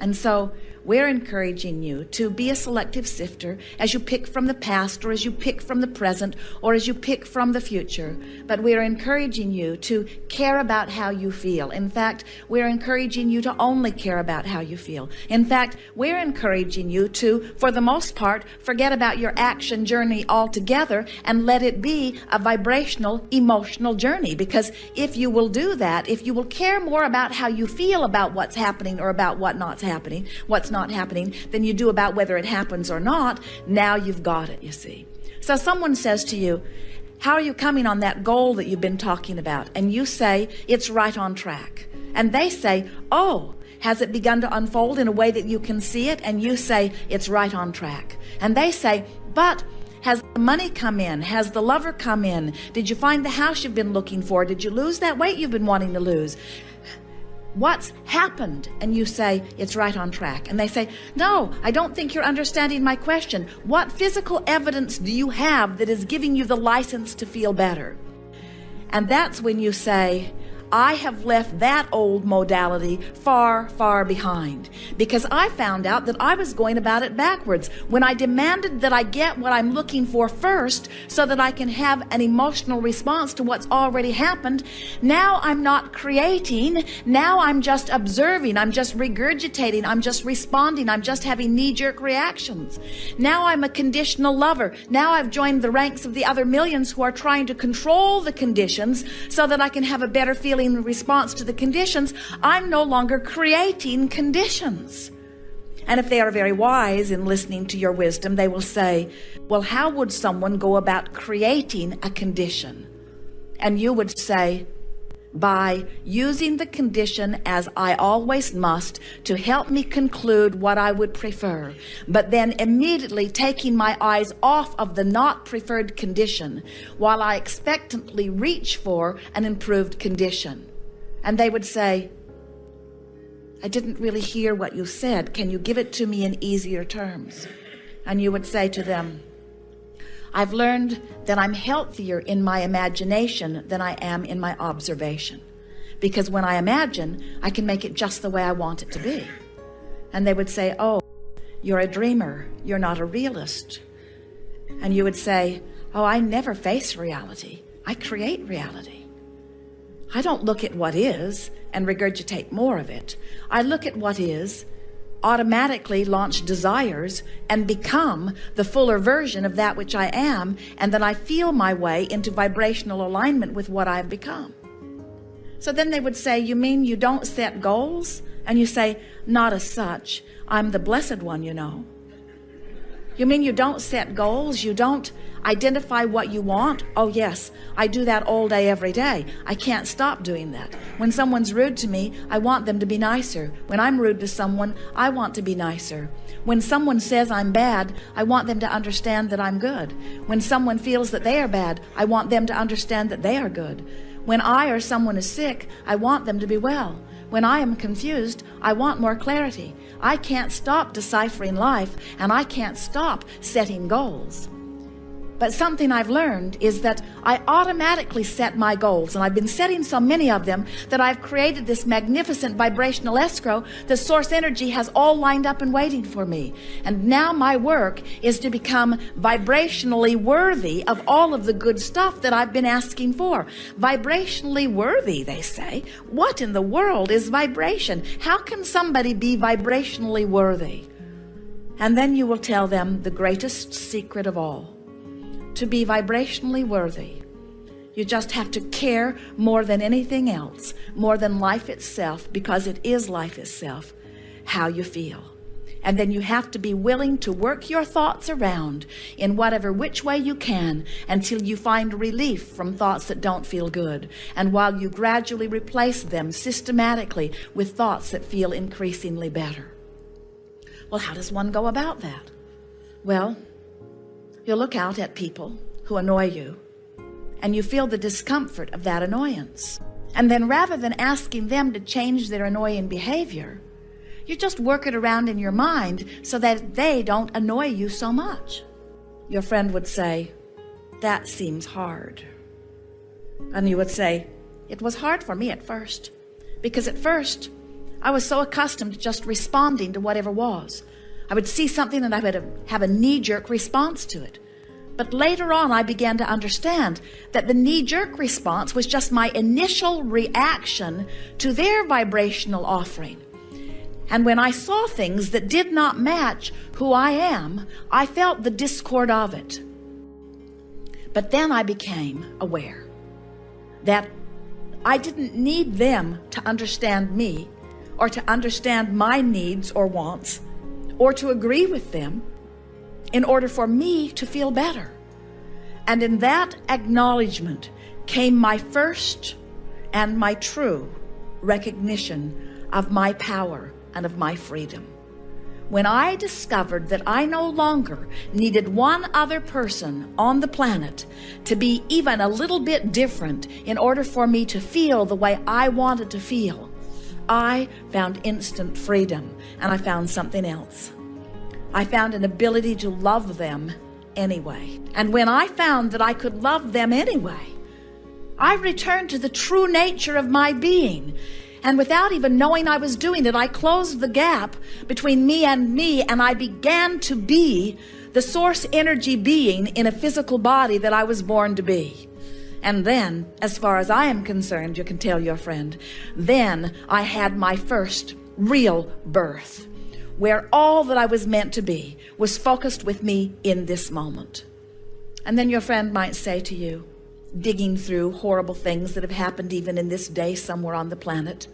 And so we're encouraging you to be a selective sifter as you pick from the past, or as you pick from the present, or as you pick from the future. But we're encouraging you to care about how you feel. In fact, we're encouraging you to only care about how you feel. In fact, we're encouraging you to, for the most part, forget about your action journey altogether and let it be a vibrational, emotional journey. Because if you will do that, if you will care more about how you feel about what's happening or about what's not happening than you do about whether it happens or not, now you've got it, you see. So someone says to you, how are you coming on that goal that you've been talking about? And you say, it's right on track. And they say, oh, has it begun to unfold in a way that you can see it? And you say, it's right on track. And they say, but has the money come in? Has the lover come in? Did you find the house you've been looking for? Did you lose that weight you've been wanting to lose? What's happened? And you say, it's right on track. And they say, no, I don't think you're understanding my question. What physical evidence do you have that is giving you the license to feel better? And that's when you say, I have left that old modality far, far behind, because I found out that I was going about it backwards. When I demanded that I get what I'm looking for first so that I can have an emotional response to what's already happened, now I'm not creating. Now I'm just observing. I'm just regurgitating. I'm just responding. I'm just having knee-jerk reactions. Now I'm a conditional lover. Now I've joined the ranks of the other millions who are trying to control the conditions so that I can have a better feeling in response to the conditions. I'm no longer creating conditions. And if they are very wise in listening to your wisdom, they will say, well, how would someone go about creating a condition? And you would say, by using the condition as I always must to help me conclude what I would prefer, but then immediately taking my eyes off of the not preferred condition while I expectantly reach for an improved condition. And they would say, I didn't really hear what you said. Can you give it to me in easier terms? And you would say to them, I've learned that I'm healthier in my imagination than I am in my observation. Because when I imagine, I can make it just the way I want it to be. And they would say, oh, you're a dreamer. You're not a realist. And you would say, oh, I never face reality. I create reality. I don't look at what is and regurgitate more of it. I look at what is, automatically launch desires, and become the fuller version of that which I am, and then I feel my way into vibrational alignment with what I've become. So then they would say, you mean you don't set goals? And you say, not as such. I'm the blessed one, you know. You mean you don't set goals? You don't identify what you want? Oh yes, I do that all day, every day. I can't stop doing that. When someone's rude to me, I want them to be nicer. When I'm rude to someone, I want to be nicer. When someone says I'm bad, I want them to understand that I'm good. When someone feels that they are bad, I want them to understand that they are good. When I or someone is sick, I want them to be well. When I am confused, I want more clarity. I can't stop deciphering life, and I can't stop setting goals. But something I've learned is that I automatically set my goals, and I've been setting so many of them that I've created this magnificent vibrational escrow. The source energy has all lined up and waiting for me. And now my work is to become vibrationally worthy of all of the good stuff that I've been asking for. Vibrationally worthy, they say. What in the world is vibration? How can somebody be vibrationally worthy? And then you will tell them the greatest secret of all. To be vibrationally worthy, you just have to care more than anything else, more than life itself, because it is life itself, how you feel. And then you have to be willing to work your thoughts around in whatever which way you can until you find relief from thoughts that don't feel good. And while you gradually replace them systematically with thoughts that feel increasingly better. Well, how does one go about that? Well, you'll look out at people who annoy you, and you feel the discomfort of that annoyance. And then rather than asking them to change their annoying behavior, you just work it around in your mind so that they don't annoy you so much. Your friend would say, that seems hard. And you would say, it was hard for me at first, because at first I was so accustomed to just responding to whatever was. I would see something and I would have a knee-jerk response to it. But later on, I began to understand that the knee-jerk response was just my initial reaction to their vibrational offering. And when I saw things that did not match who I am, I felt the discord of it. But then I became aware that I didn't need them to understand me or to understand my needs or wants or to agree with them in order for me to feel better. And in that acknowledgement came my first and my true recognition of my power and of my freedom. When I discovered that I no longer needed one other person on the planet to be even a little bit different in order for me to feel the way I wanted to feel, I found instant freedom, and I found something else. I found an ability to love them anyway. And when I found that I could love them anyway, I returned to the true nature of my being. And without even knowing I was doing it, I closed the gap between me, and I began to be the source energy being in a physical body that I was born to be. And then, as far as I am concerned, you can tell your friend, then I had my first real birth, where all that I was meant to be was focused with me in this moment. And then your friend might say to you, digging through horrible things that have happened even in this day somewhere on the planet,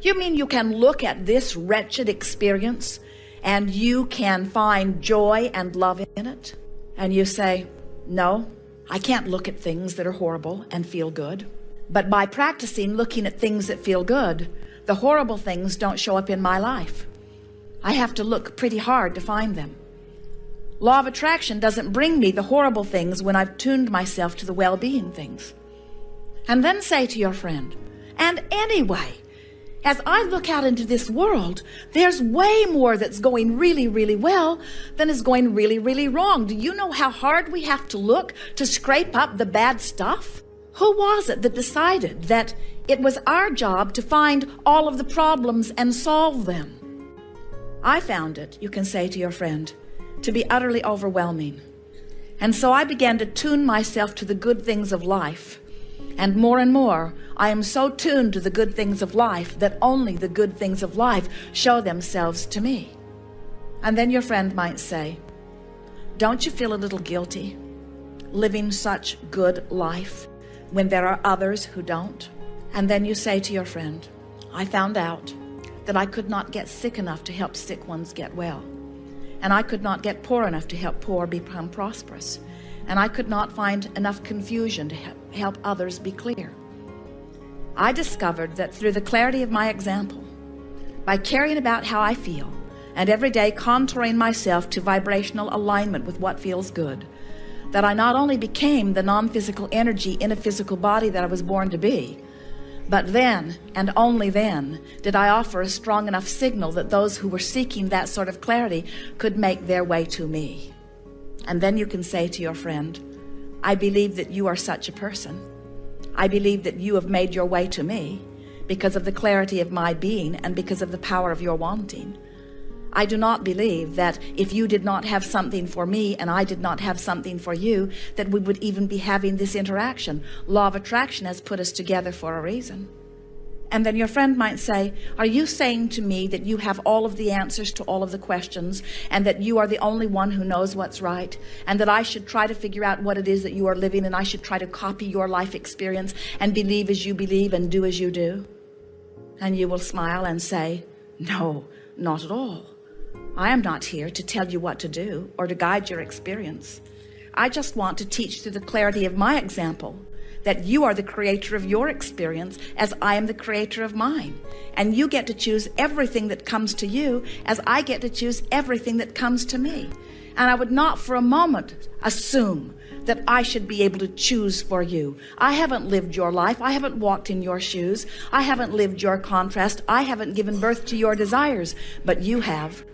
you mean you can look at this wretched experience and you can find joy and love in it? And you say, no, I can't look at things that are horrible and feel good. But by practicing looking at things that feel good, the horrible things don't show up in my life. I have to look pretty hard to find them. Law of attraction doesn't bring me the horrible things when I've tuned myself to the well-being things. And then say to your friend, and anyway, as I look out into this world, there's way more that's going really, really well than is going really, really wrong. Do you know how hard we have to look to scrape up the bad stuff? Who was it that decided that it was our job to find all of the problems and solve them? I found it, you can say to your friend, to be utterly overwhelming. And so I began to tune myself to the good things of life. And more, I am so tuned to the good things of life that only the good things of life show themselves to me. And then your friend might say, don't you feel a little guilty living such good life when there are others who don't? And then you say to your friend, I found out that I could not get sick enough to help sick ones get well. And I could not get poor enough to help poor become prosperous. And I could not find enough confusion to help others be clear. I discovered that through the clarity of my example, by caring about how I feel, and every day contouring myself to vibrational alignment with what feels good, that I not only became the non-physical energy in a physical body that I was born to be, but then, and only then, did I offer a strong enough signal that those who were seeking that sort of clarity could make their way to me. And then you can say to your friend, I believe that you are such a person. I believe that you have made your way to me because of the clarity of my being and because of the power of your wanting. I do not believe that if you did not have something for me and I did not have something for you, that we would even be having this interaction. Law of attraction has put us together for a reason. And then your friend might say, are you saying to me that you have all of the answers to all of the questions and that you are the only one who knows what's right and that I should try to figure out what it is that you are living and I should try to copy your life experience and believe as you believe and do as you do? And you will smile and say, no, not at all. I am not here to tell you what to do or to guide your experience. I just want to teach through the clarity of my example that you are the creator of your experience as I am the creator of mine. And you get to choose everything that comes to you as I get to choose everything that comes to me. And I would not for a moment assume that I should be able to choose for you. I haven't lived your life. I haven't walked in your shoes. I haven't lived your contrast. I haven't given birth to your desires, but you have.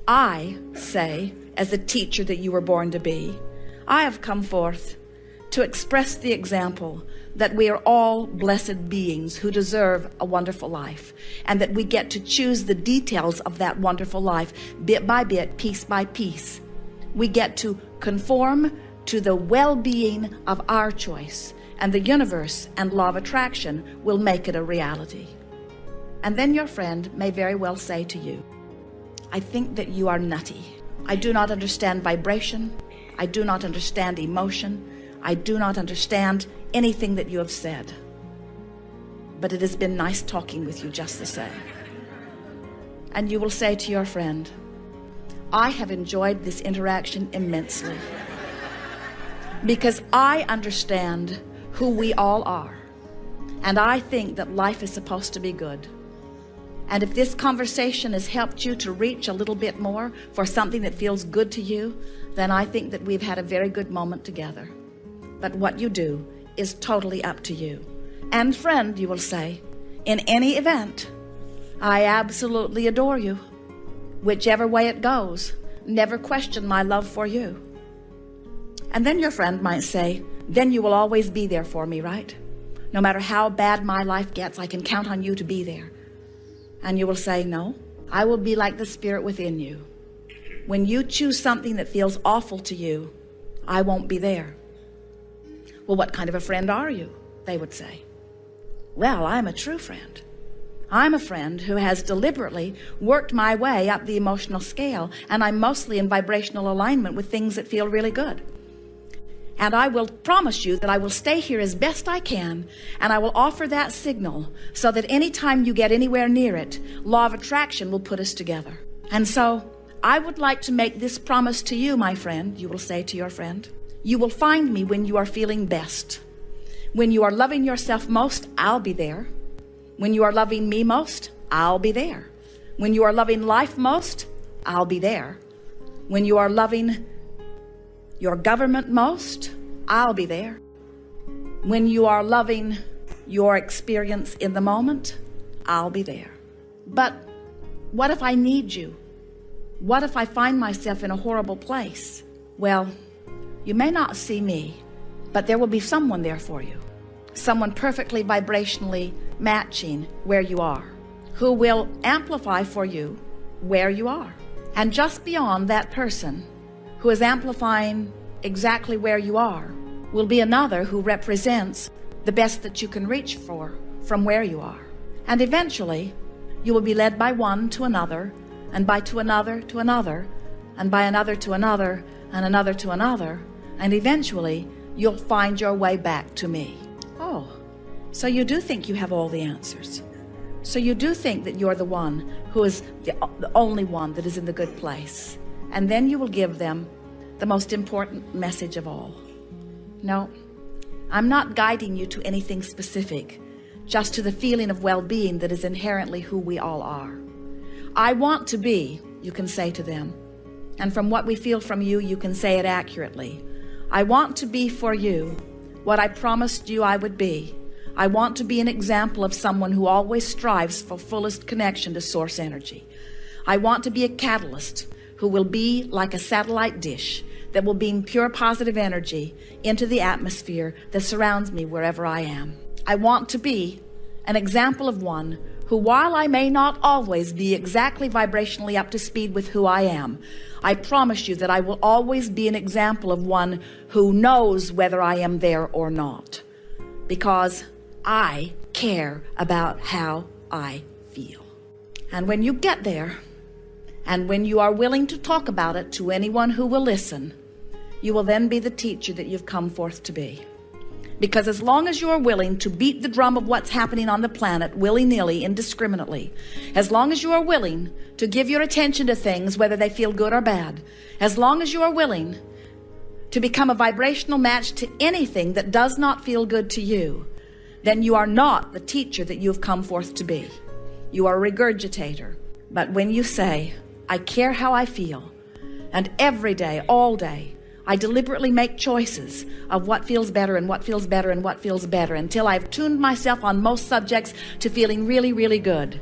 I say, as the teacher that you were born to be, I have come forth to express the example that we are all blessed beings who deserve a wonderful life, and that we get to choose the details of that wonderful life bit by bit, piece by piece. We get to conform to the well-being of our choice, and the universe and law of attraction will make it a reality. And then your friend may very well say to you, I think that you are nutty. I do not understand vibration. I do not understand emotion. I do not understand anything that you have said. But it has been nice talking with you just the same. And you will say to your friend, I have enjoyed this interaction immensely, because I understand who we all are, and I think that life is supposed to be good. And if this conversation has helped you to reach a little bit more for something that feels good to you, then I think that we've had a very good moment together. But what you do is totally up to you. And friend, you will say, in any event, I absolutely adore you. Whichever way it goes, never question my love for you. And then your friend might say, then you will always be there for me, right? No matter how bad my life gets, I can count on you to be there. And you will say, no, I will be like the spirit within you. When you choose something that feels awful to you, I won't be there. Well, what kind of a friend are you? They would say. Well, I'm a true friend. I'm a friend who has deliberately worked my way up the emotional scale, and I'm mostly in vibrational alignment with things that feel really good. And I will promise you that I will stay here as best I can, and I will offer that signal so that anytime you get anywhere near it, law of attraction will put us together. And so I would like to make this promise to you, my friend. You will say to your friend, you will find me when you are feeling best. When you are loving yourself most, I'll be there. When you are loving me most, I'll be there. When you are loving life most, I'll be there. When you are loving your government most, I'll be there. When you are loving your experience in the moment, I'll be there. But what if I need you? What if I find myself in a horrible place? Well, you may not see me, but there will be someone there for you. Someone perfectly vibrationally matching where you are, who will amplify for you where you are. And just beyond that person who is amplifying exactly where you are will be another who represents the best that you can reach for from where you are. And eventually you will be led by one to another, and by to another to another, and by another to another, and another to another, and eventually you'll find your way back to me. Oh, so you do think you have all the answers. So you do think that you're the one who is the only one that is in the good place. And then you will give them the most important message of all. No, I'm not guiding you to anything specific, just to the feeling of well-being that is inherently who we all are. I want to be, you can say to them, and from what we feel from you, you can say it accurately. I want to be for you what I promised you I would be. I want to be an example of someone who always strives for fullest connection to source energy. I want to be a catalyst who will be like a satellite dish that will beam pure positive energy into the atmosphere that surrounds me wherever I am. I want to be an example of one who, while I may not always be exactly vibrationally up to speed with who I am, I promise you that I will always be an example of one who knows whether I am there or not, because I care about how I feel. And when you get there, and when you are willing to talk about it to anyone who will listen, you will then be the teacher that you've come forth to be. Because as long as you are willing to beat the drum of what's happening on the planet willy-nilly, indiscriminately, as long as you are willing to give your attention to things, whether they feel good or bad, as long as you are willing to become a vibrational match to anything that does not feel good to you, then you are not the teacher that you have come forth to be. You are a regurgitator. But when you say, I care how I feel, and every day, all day, I deliberately make choices of what feels better and what feels better and what feels better until I've tuned myself on most subjects to feeling really, really good.